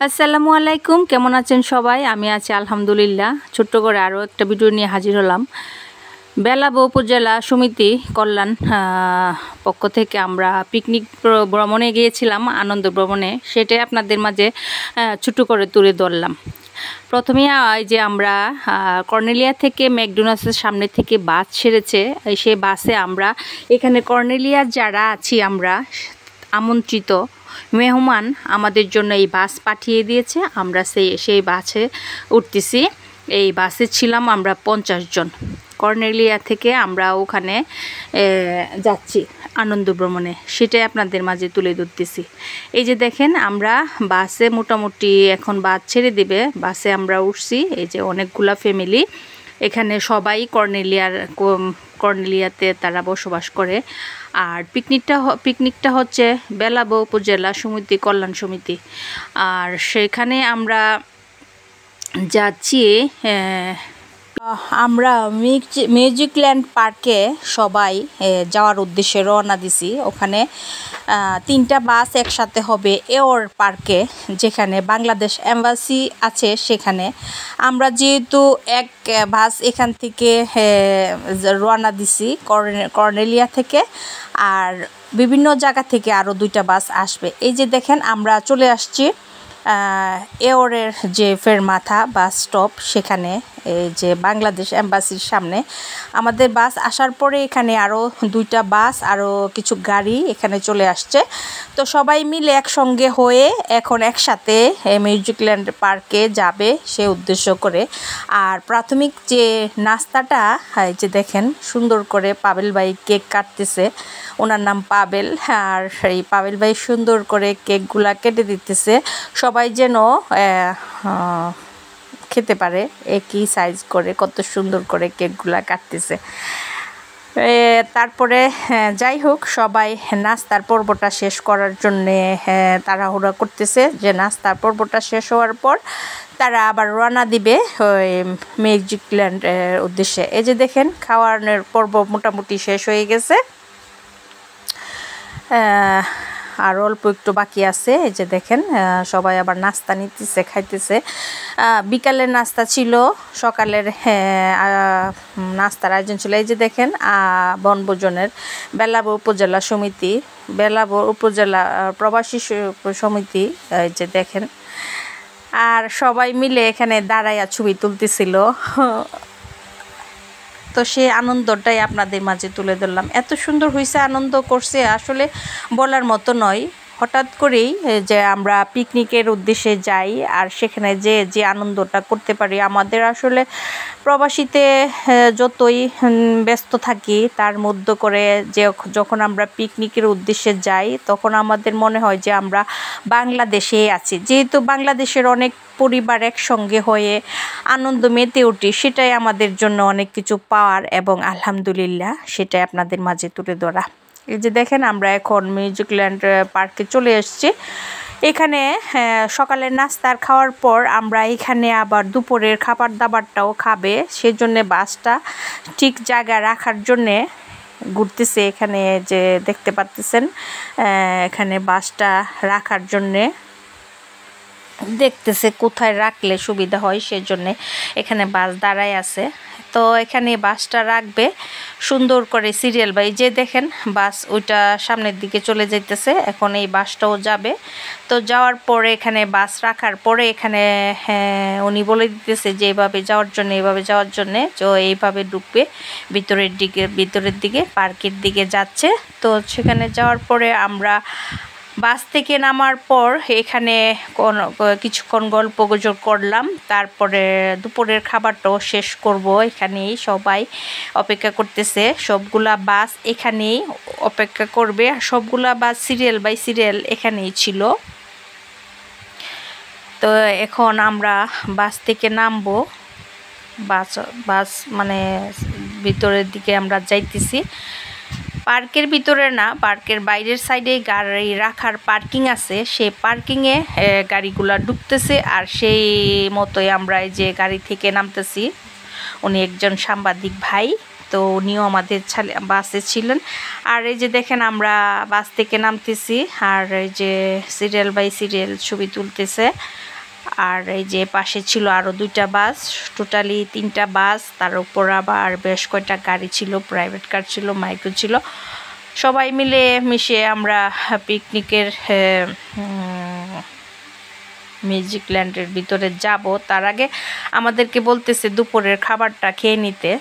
আসসালামু আলাইকুম, কেমন আছেন সবাই? আমি আছি আলহামদুলিল্লাহ। ছোট্ট করে আরও একটা ভিডিও নিয়ে হাজির হলাম। বেলাবো উপজেলা সমিতি কল্যাণ পক্ষ থেকে আমরা পিকনিক ভ্রমণে গিয়েছিলাম, আনন্দ ভ্রমণে। সেটাই আপনাদের মাঝে ছোট্ট করে তুলে ধরলাম। প্রথমে এই যে আমরা কর্নেলিয়া থেকে ম্যাকডোনাল্ডসের সামনে থেকে বাস ছেড়েছে, সেই বাসে আমরা এখানে কর্নেলিয়ার যারা আছি আমরা আমন্ত্রিত মেহমান আমাদের জন্য এই বাস পাঠিয়ে দিয়েছে। আমরা সেই বাসে উঠতেছি। এই বাসে ছিলাম আমরা 50 জন। কর্নেলিয়া থেকে আমরা ওখানে যাচ্ছি আনন্দ ভ্রমণে, সেটাই আপনাদের মাঝে তুলে ধরতেছি। এই যে দেখেন আমরা বাসে মোটামুটি এখন বাস ছেড়ে দিবে, বাসে আমরা উঠছি। এই যে অনেকগুলা ফ্যামিলি এখানে, সবাই কর্নেলিয়াতে তারা বসবাস করে। আর পিকনিকটা হচ্ছে বেলাবো উপজেলা সমিতি কল্যাণ সমিতি। আর সেখানে আমরা যাচ্ছি, আমরা মিউজিকল্যান্ড পার্কে সবাই যাওয়ার উদ্দেশ্যে রওনা দিছি। ওখানে 3টা বাস একসাথে হবে এওর পার্কে, যেখানে বাংলাদেশ এম্বাসি আছে সেখানে। আমরা যেহেতু এক বাস এখান থেকে রওনা দিছি কর্নেলিয়া থেকে, আর বিভিন্ন জায়গা থেকে আরও 2টা বাস আসবে। এই যে দেখেন আমরা চলে আসছি এওরের যে ফেরমাথা বাস স্টপ, সেখানে এই যে বাংলাদেশ এম্বাসির সামনে আমাদের বাস আসার পরে এখানে আরও 2টা বাস, আরও কিছু গাড়ি এখানে চলে আসছে। তো সবাই মিলে একসঙ্গে হয়ে এখন একসাথে মিউজিকল্যান্ড পার্কে যাবে সে উদ্দেশ্য করে। আর প্রাথমিক যে নাস্তাটা, এই যে দেখেন সুন্দর করে পাবেল ভাই কেক কাটতেছে, ওনার নাম পাবেল। আর এই পাবেল ভাই সুন্দর করে কেকগুলা কেটে দিতেছে, সবাই যেন খেতে পারে। একই সাইজ করে কত সুন্দর করে কেকগুলা কাটতেছে। তারপরে যাই হোক, সবাই নাস্তার পর্বটা শেষ করার জন্যে তাড়াহুড়া করতেছে, যে নাস্তার পর্বটা শেষ হওয়ার পর তারা আবার রওনা দিবে ওই মিউজিকল্যান্ডের উদ্দেশ্যে। এই যে দেখেন খাওয়ানোর পর্ব মোটামুটি শেষ হয়ে গেছে, আর অল্প একটু বাকি আছে। এই যে দেখেন সবাই আবার নাস্তা নিতেছে, খাইতেছে। বিকালের নাস্তা ছিল, সকালের নাস্তার আয়োজন ছিল। এই যে দেখেন বনভোজনের বেলাবো উপজেলা সমিতি, বেলাবো উপজেলা প্রবাসী সমিতি। এই যে দেখেন, আর সবাই মিলে এখানে দাঁড়াইয়া ছবি তুলতেছিল। তো সেই আনন্দটাই আপনাদের মাঝে তুলে ধরলাম। এত সুন্দর হয়েছে, আনন্দ করছে, আসলে বলার মতো নয়। হঠাৎ করেই যে আমরা পিকনিকের উদ্দেশ্যে যাই, আর সেখানে যে আনন্দটা করতে পারি। আমাদের আসলে প্রবাসীতে যতই ব্যস্ত থাকি, তার মধ্য করে যখন আমরা পিকনিকের উদ্দেশ্যে যাই, তখন আমাদের মনে হয় যে আমরা বাংলাদেশে আছি। যেহেতু বাংলাদেশের অনেক পরিবার একসঙ্গে হয়ে আনন্দ মেতে উঠি, সেটাই আমাদের জন্য অনেক কিছু পাওয়ার, এবং আলহামদুলিল্লাহ সেটাই আপনাদের মাঝে তুলে ধরা। এই যে দেখেন আমরা এখন মিউজিকল্যান্ড পার্কে চলে এসেছি। এখানে সকালের নাস্তার খাওয়ার পর আমরা এখানে আবার দুপুরের খাবার দাবারটাও খাবে, সেজন্য বাসটা ঠিক জায়গায় রাখার জন্যে ঘুরতেছে। এখানে যে দেখতে পাচ্ছেন, এখানে বাসটা রাখার জন্যে দেখতেছে কোথায় রাখলে সুবিধা হয়, সেজন্যে এখানে বাস দাঁড়ায় আছে। তো এখানে বাসটা রাখবে সুন্দর করে সিরিয়াল বাই। যে দেখেন বাস ওইটা সামনের দিকে চলে যাইতেছে, এখন এই বাসটাও যাবে। তো যাওয়ার পরে এখানে বাস রাখার পরে এখানে উনি বলে দিতেছে যে এইভাবে যাওয়ার জন্য, এইভাবে যাওয়ার জন্যে। তো এইভাবে ঢুকবে ভিতরের দিকে পার্কের দিকে যাচ্ছে। তো সেখানে যাওয়ার পরে আমরা বাস থেকে নামার পর এখানে কিছুক্ষণ গল্প গুজব করলাম। তারপরে দুপুরের খাবারটাও শেষ করব। এখানেই সবাই অপেক্ষা করতেছে, সবগুলা বাস এখানেই অপেক্ষা করবে। সবগুলা বাস সিরিয়াল বাই সিরিয়াল এখানেই ছিল। তো এখন আমরা বাস থেকে নামবো, বাস মানে ভিতরের দিকে আমরা যাইতেছি। পার্কের ভিতরে না, পার্কের বাইরের সাইডে গাড়ি রাখার পার্কিং আছে, সেই পার্কিংয়ে গাড়িগুলা ঢুকতেছে। আর সেই মতোই আমরা এই যে গাড়ি থেকে নামতেছি, উনি একজন সাংবাদিক ভাই, তো উনিও আমাদের বাসে ছিলেন। আর এই যে দেখেন আমরা বাস থেকে নামতেছি, আর এই যে সিরিয়াল বাই সিরিয়াল ছবি তুলতেছে। আর এই যে পাশে ছিল আরও 2টা বাস, টোটালি 3টা বাস, তার উপর আবার বেশ কয়টা গাড়ি ছিল, প্রাইভেট কার ছিল, মাইক্রো ছিল। সবাই মিলে মিশে আমরা পিকনিকের মিউজিক ল্যান্ডের ভিতরে যাব। তার আগে আমাদেরকে বলতেছে দুপুরের খাবারটা খেয়ে নিতে।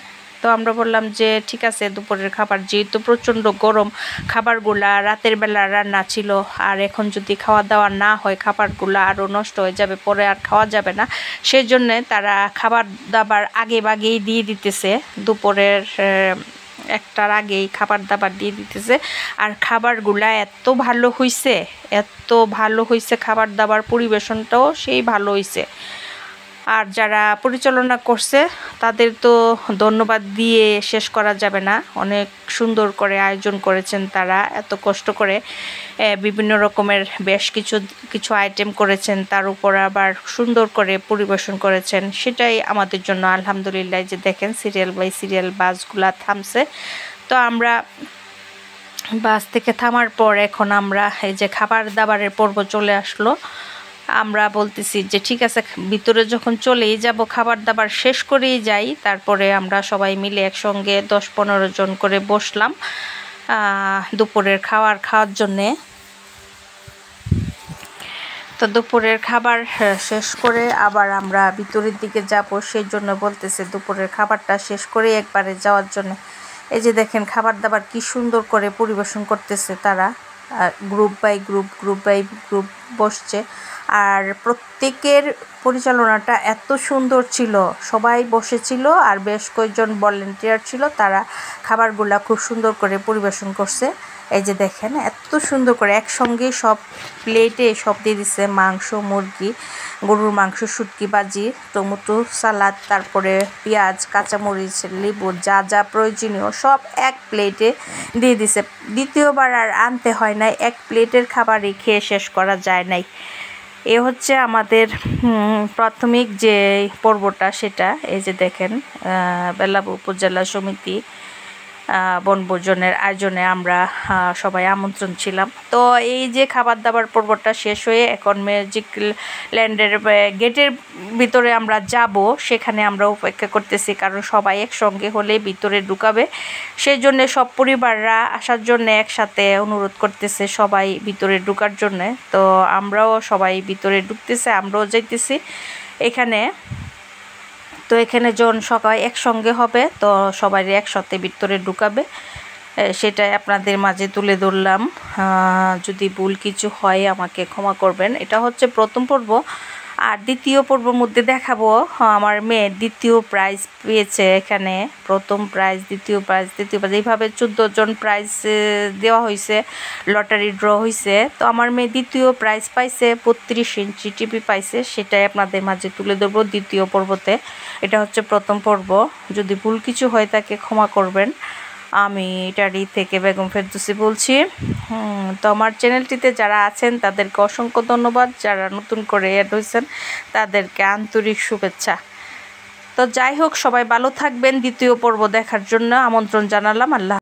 তো আমরা বললাম যে ঠিক আছে, দুপুরের খাবার যেহেতু প্রচণ্ড গরম, খাবারগুলা রাতের বেলা রান্না ছিল, আর এখন যদি খাওয়া দাওয়া না হয় খাবারগুলো আরও নষ্ট হয়ে যাবে, পরে আর খাওয়া যাবে না। সেজন্যে তারা খাবার দাবার আগে বাগেই দিয়ে দিতেছে, দুপুরের 1টার আগেই খাবার দাবার দিয়ে দিতেছে। আর খাবারগুলা এত ভালো হইছে, এত ভালো হইছে, খাবার দাবার পরিবেশনটাও সেই ভালো হইছে। আর যারা পরিচালনা করছে তাদের তো ধন্যবাদ দিয়ে শেষ করা যাবে না। অনেক সুন্দর করে আয়োজন করেছেন তারা, এত কষ্ট করে বিভিন্ন রকমের বেশ কিছু আইটেম করেছেন, তার উপর আবার সুন্দর করে পরিবেশন করেছেন। সেটাই আমাদের জন্য আলহামদুলিল্লাহ। যে দেখেন সিরিয়াল বাই সিরিয়াল বাসগুলা থামছে। তো আমরা বাস থেকে থামার পর এখন আমরা এই যে খাবার দাবারের পর্ব চলে আসলো। আমরা বলতেছি যে ঠিক আছে, ভিতরে যখন চলেই যাব খাবার দাবার শেষ করেই যাই। তারপরে আমরা সবাই মিলে একসঙ্গে 10-15 জন করে বসলাম দুপুরের খাওয়ার জন্যে। তো দুপুরের খাবার শেষ করে আবার আমরা ভিতরের দিকে যাব, সেই জন্য বলতেছে দুপুরের খাবারটা শেষ করে একবারে যাওয়ার জন্য। এই যে দেখেন খাবার দাবার কি সুন্দর করে পরিবেশন করতেছে তারা, গ্রুপ বাই গ্রুপ বসছে। আর প্রত্যেকের পরিচালনাটা এত সুন্দর ছিল, সবাই বসেছিল আর বেশ কয়েকজন ভলান্টিয়ার ছিল, তারা খাবারগুলা খুব সুন্দর করে পরিবেশন করছে। এই যে দেখেন এত সুন্দর করে একসঙ্গে সব প্লেটে সব দিয়ে দিচ্ছে, মাংস, মুরগি, গরুর মাংস, শুটকি ভাজি, টমেটো সালাদ, তারপরে পেঁয়াজ, কাঁচামরিচ, লেবু, যা যা প্রয়োজনীয় সব এক প্লেটে দিয়ে দিছে। দ্বিতীয়বার আর আনতে হয় নাই, এক প্লেটের খাবারই খেয়ে শেষ করা যায় নাই। এ হচ্ছে আমাদের প্রাথমিক যে পর্বটা সেটা। এই যে দেখেন বেলাব উপজেলা সমিতি বনভোজনের আয়োজনে আমরা সবাই আমন্ত্রণ ছিলাম। তো এই যে খাবার দাবার পর্বটা শেষ হয়ে এখন ম্যাজিক ল্যান্ডের গেটের ভিতরে আমরা যাব, সেখানে আমরা অপেক্ষা করতেছি, কারণ সবাই একসঙ্গে হলে ভিতরে ঢুকাবে। সেই জন্য সব পরিবাররা আসার জন্য একসাথে অনুরোধ করতেছে সবাই ভিতরে ঢুকার জন্য। তো আমরাও সবাই ভিতরে ঢুকতেছে, আমরাও যাইতেছি এখানে। তো এখানে যখন সবাই একসঙ্গে হবে তো সবাই একসাথে ভিতরে ঢুকাবে, সেটাই আপনাদের মাঝে তুলে ধরলাম। যদি ভুল কিছু হয় আমাকে ক্ষমা করবেন। এটা হচ্ছে প্রথম পর্ব। আর দ্বিতীয় পর্বের মধ্যে দেখাবো আমার মেয়ে দ্বিতীয় প্রাইজ পেয়েছে। এখানে প্রথম প্রাইজ, দ্বিতীয় প্রাইজ, এইভাবে 14 জন প্রাইজ দেওয়া হয়েছে, লটারি ড্র হয়েছে। তো আমার মেয়ে দ্বিতীয় প্রাইজ পাইছে, 32 ইঞ্চি টিভি পাইছে। সেটাই আপনাদের মাঝে তুলে ধরবো দ্বিতীয় পর্বতে। এটা হচ্ছে প্রথম পর্ব। যদি ভুল কিছু হয় তাকে ক্ষমা করবেন। আমি ইটালি থেকে বেগম ফেরদৌসী বলছি। তো আমার চ্যানেলটিতে যারা আছেন তাদেরকে অসংখ্য ধন্যবাদ, যারা নতুন করে অ্যাড হয়েছেন তাদেরকে আন্তরিক শুভেচ্ছা। তো যাই হোক, সবাই ভালো থাকবেন। দ্বিতীয় পর্ব দেখার জন্য আমন্ত্রণ জানালাম। আল্লাহ।